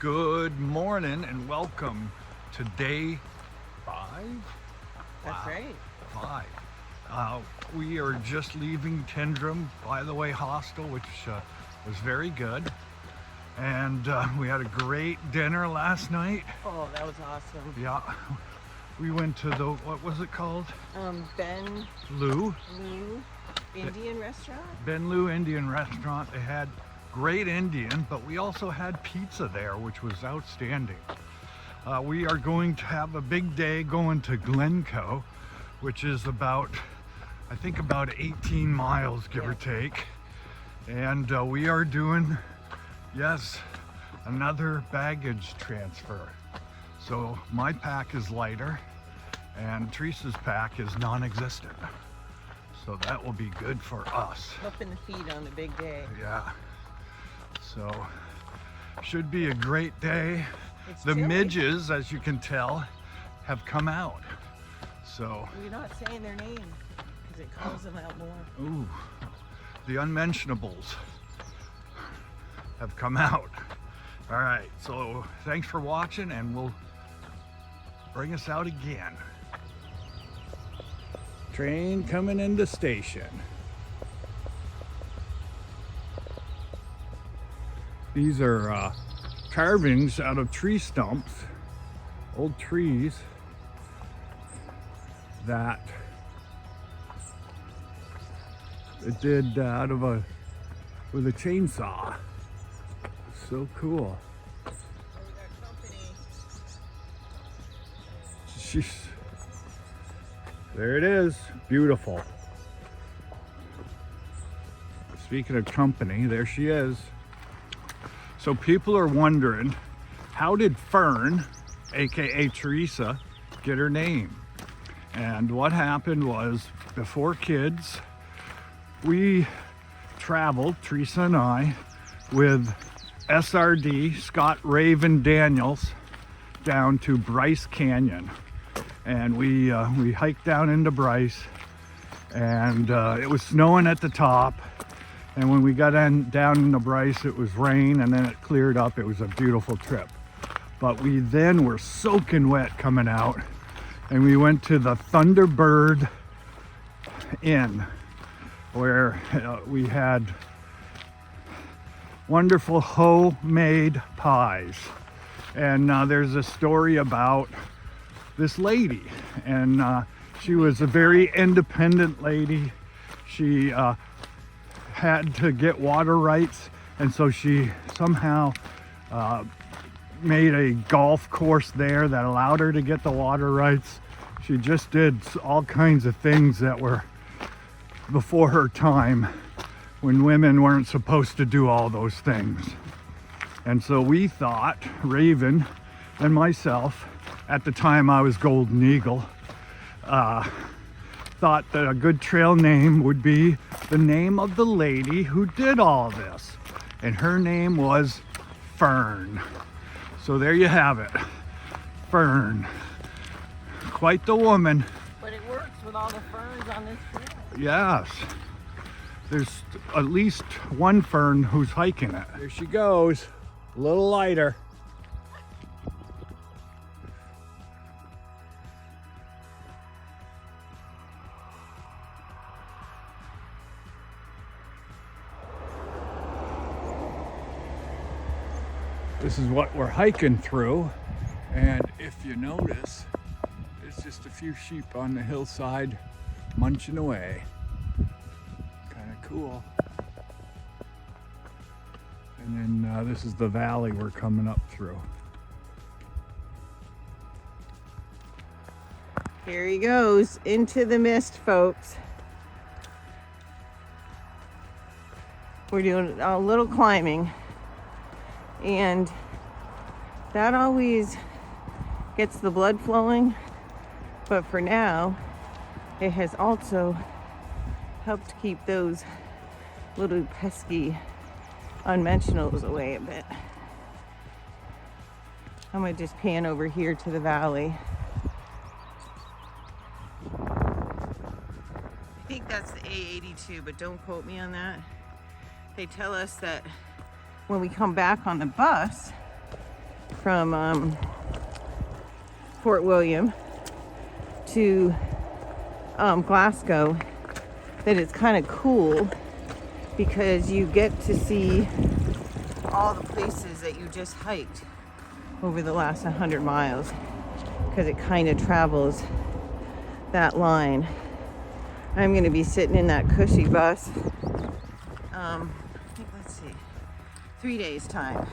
Good morning and welcome to day 5. That's right. 5. We are just leaving Tyndrum, by the way, hostel, which was very good. And we had a great dinner last night. Oh, that was awesome. Yeah, we went to the, what was it called? Ben Lou Indian restaurant. Ben Lou Indian restaurant. They had great Indian, but we also had pizza there, which was outstanding. We are going to have a big day going to Glencoe, which is about, I think about 18 miles, give or take. And we are doing, yes, another baggage transfer. So my pack is lighter and Teresa's pack is non-existent. So that will be good for us. Up in the feet on the big day. Yeah. So should be a great day. It's The chilly. midges, as you can tell, have come out. So, We're not saying their name because it calls them out more. ooh, the unmentionables have come out. All right, so thanks for watching, and we'll bring us out again. Train coming into station. These are carvings out of tree stumps, old trees that it did out of with a chainsaw. So cool. Sheesh. There it is, beautiful. Speaking of company, there she is. So people are wondering, how did Fern, aka Teresa, get her name? And what happened was, before kids, we traveled, Teresa and I, with SRD, Scott Raven Daniels, down to Bryce Canyon. And we hiked down into Bryce, and it was snowing at the top. And when we got down into Bryce, it was rain, and then it cleared up. It was a beautiful trip. But we then were soaking wet coming out, and we went to the Thunderbird Inn, where we had wonderful homemade pies. And there's a story about this lady, and she was a very independent lady. She had to get water rights, and so she somehow made a golf course there that allowed her to get the water rights. She just did all kinds of things that were before her time, when women weren't supposed to do all those things. And so we thought, Raven and myself, at the time I was Golden Eagle, thought that a good trail name would be the name of the lady who did all this. And her name was Fern. So there you have it. Fern. Quite the woman. But it works with all the ferns on this trail. Yes. There's at least one Fern who's hiking it. There she goes. A little lighter. This is what we're hiking through, and if you notice, there's just a few sheep on the hillside munching away. Kind of cool. And then this is the valley we're coming up through. Here he goes into the mist, folks. We're doing a little climbing, and that always gets the blood flowing, but for now it has also helped keep those little pesky unmentionables away a bit. I'm gonna just pan over here to the valley. I think that's the A82, but don't quote me on that. They tell us that when we come back on the bus, from Fort William to Glasgow that it's kind of cool because you get to see all the places that you just hiked over the last 100 miles because it kind of travels that line. I'm going to be sitting in that cushy bus. Let's see, 3 days time.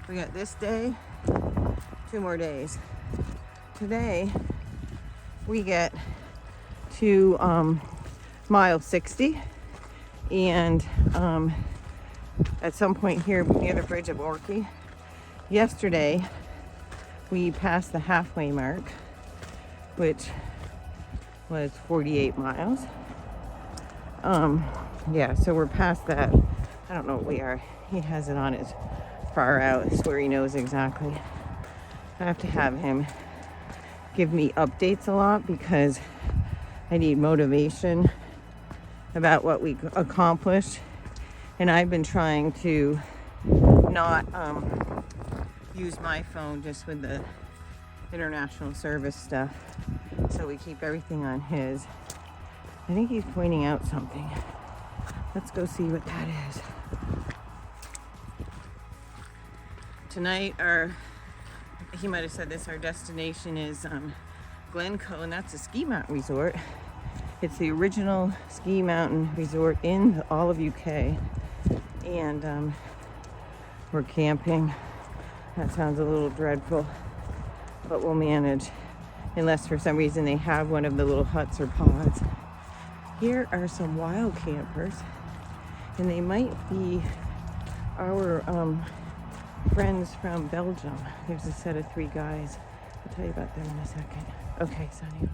We got this day, 2 more days. Today we get to mile 60 and at some point here near the bridge of Orkney. Yesterday we passed the halfway mark, which was 48 miles. Yeah, so we're past that. I don't know what we are. He has it on his far out. It's where he knows exactly. I have to have him give me updates a lot because I need motivation about what we accomplished. And I've been trying to not use my phone just with the international service stuff. So we keep everything on his. I think he's pointing out something. Let's go see what that is. Tonight, he might have said this, our destination is Glencoe, and that's a ski mountain resort. It's the original ski mountain resort in all of UK. And we're camping. That sounds a little dreadful, but we'll manage. Unless for some reason they have one of the little huts or pods. Here are some wild campers, and they might be our friends from Belgium. There's a set of 3 guys. I'll tell you about them in a second. Okay, Sonny.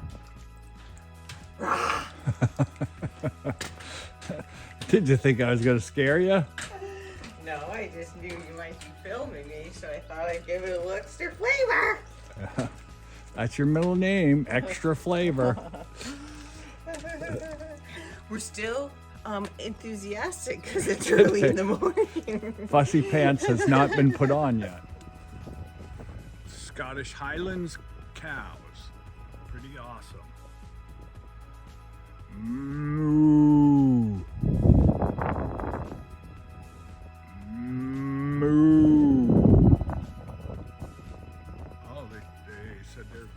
Did you think I was going to scare you? No, I just knew you might be filming me, so I thought I'd give it a little extra flavor. That's your middle name, extra flavor. We're still enthusiastic because it's early in the morning. Fussy Pants has not been put on yet. Scottish Highlands cows. Pretty awesome. Moo. Moo. Oh, they said they're good.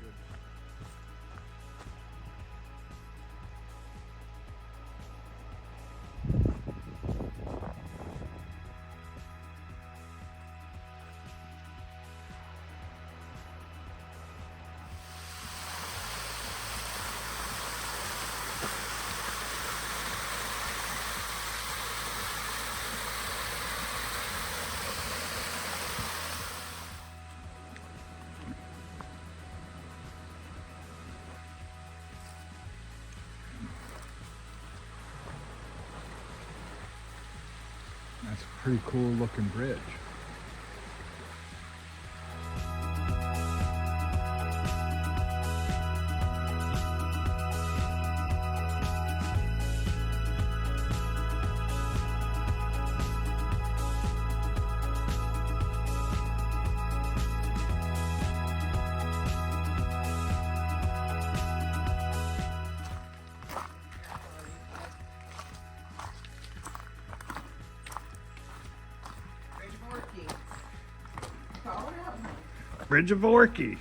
That's a pretty cool looking bridge. Bridge of Orkney.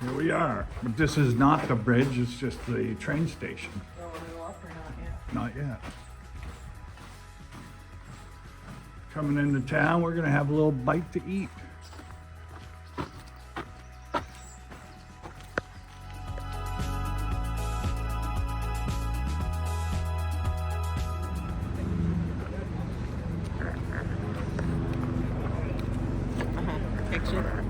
Here we are. But this is not the bridge, it's just the train station. Oh, are we off or Not yet. Coming into town, we're gonna have a little bite to eat. Picture.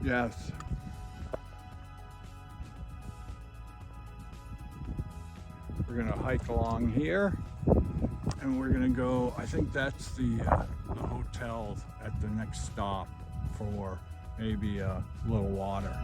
Yes. We're gonna hike along here, and we're gonna go, I think that's the hotel at the next stop for maybe a little water.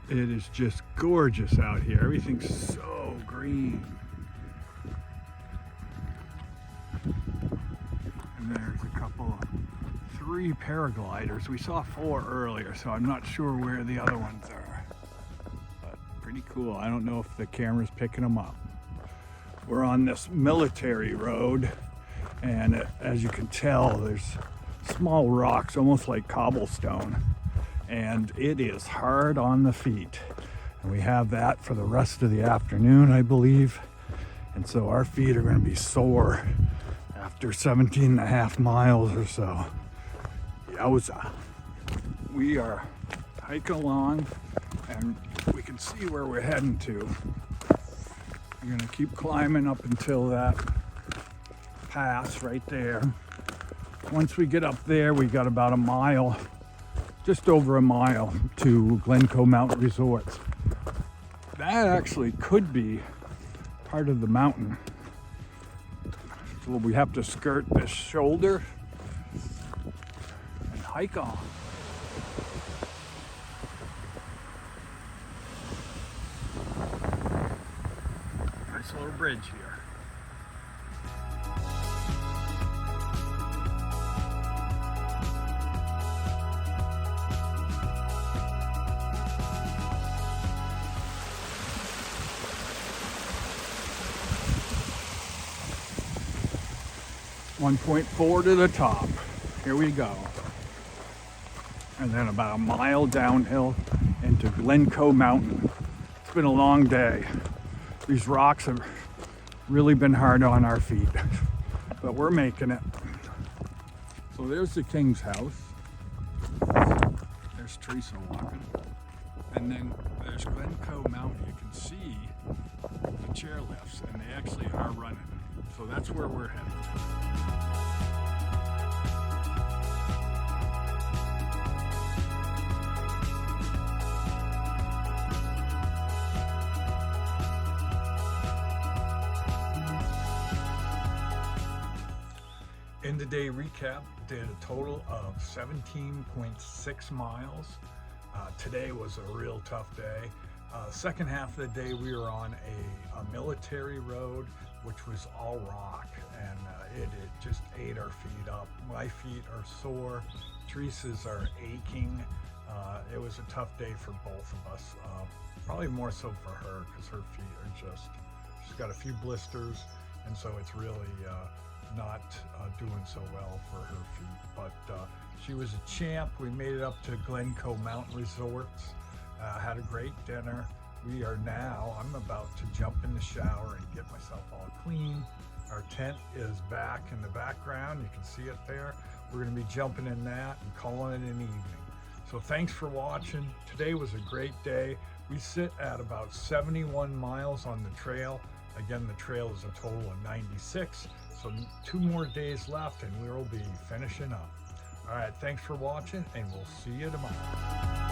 It is just gorgeous out here. Everything's so green. And there's a couple of 3 paragliders. We saw 4 earlier, so I'm not sure where the other ones are. But pretty cool. I don't know if the camera's picking them up. We're on this military road, and as you can tell, there's small rocks, almost like cobblestone. And it is hard on the feet, and we have that for the rest of the afternoon, I believe. And so our feet are going to be sore after 17.5 miles or so. Yowza. We are hiking along, and we can see where we're heading to. We're going to keep climbing up until that pass right there. Once we get up there, we got about a mile, just over a mile, to Glencoe Mountain Resorts. That actually could be part of the mountain. So we have to skirt this shoulder and hike on. Nice little bridge here. .4 to the top. Here we go. And then about a mile downhill into Glencoe Mountain. It's been a long day. These rocks have really been hard on our feet, but we're making it. So there's the king's house. There's Teresa walking. And then there's Glencoe Mountain. You can see the chairlifts, and they actually are running. So that's where we're headed. In the day recap, did a total of 17.6 miles. Today was a real tough day. Second half of the day we were on a military road, which was all rock, and it just ate our feet up. My feet are sore, Teresa's are aching. It was a tough day for both of us, probably more so for her, because her feet are just, she's got a few blisters, and so it's really not doing so well for her feet. But she was a champ. We made it up to Glencoe Mountain Resorts, had a great dinner. We are now, I'm about to jump in the shower and get myself all clean. Our tent is back in the background. You can see it there. We're going to be jumping in that and calling it an evening. So thanks for watching. Today was a great day. We sit at about 71 miles on the trail. Again, the trail is a total of 96. So 2 more days left and we will be finishing up. All right, thanks for watching, and we'll see you tomorrow.